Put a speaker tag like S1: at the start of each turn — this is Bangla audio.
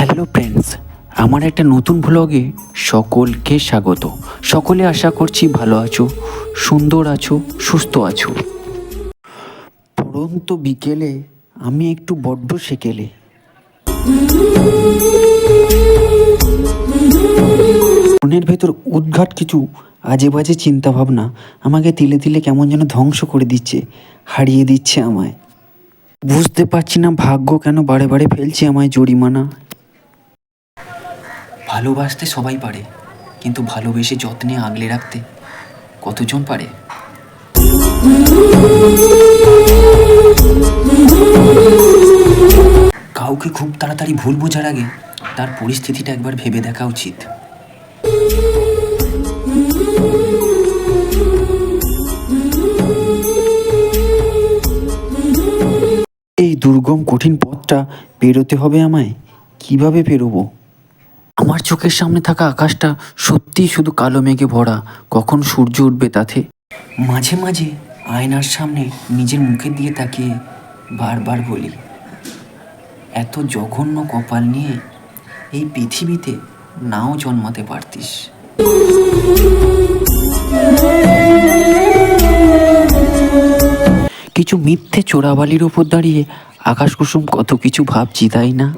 S1: হ্যালো ফ্রেন্ডস, আমার একটা নতুন ভ্লগে সকলকে স্বাগত। সকলে আশা করছি ভালো আছো, সুন্দর আছো, সুস্থ আছো। পড়ন্ত বিকেলে আমি একটু বড্ড সেকেলে। মনের ভেতর উদ্ঘাট কিছু আজে বাজে চিন্তাভাবনা আমাকে তিলে তিলে কেমন যেন ধ্বংস করে দিচ্ছে, হারিয়ে দিচ্ছে আমায়। বুঝতে পারছি না ভাগ্য কেন বারে বারে ফেলছে আমায় জরিমানা। ভালোবাসতে সবাই পারে, কিন্তু ভালোবেসে যত্নে আগলে রাখতে কতজন পারে? কাউকে খুব তাড়াতাড়ি ভুল বোঝার আগে তার পরিস্থিতিটা একবার ভেবে দেখা উচিত। এই দুর্গম কঠিন পথটা পেরোতে হবে আমায়। কিভাবে পেরোবো? আমার চোখের সামনে থাকা আকাশটা সত্যিই শুধু কালো মেঘে ভরা। কখন সূর্য উঠবে তাতে? মাঝে মাঝে আয়নার সামনে নিজের মুখের দিকে তাকিয়ে বারবার বলি, এত জঘন্য কপাল নিয়ে এই পৃথিবীতে নাও জন্মাতে পারতিস। কিছু মিথ্যে চোরাবালির ওপর দাঁড়িয়ে আকাশ কুসুম কত কিছু ভাবছি, তাই না?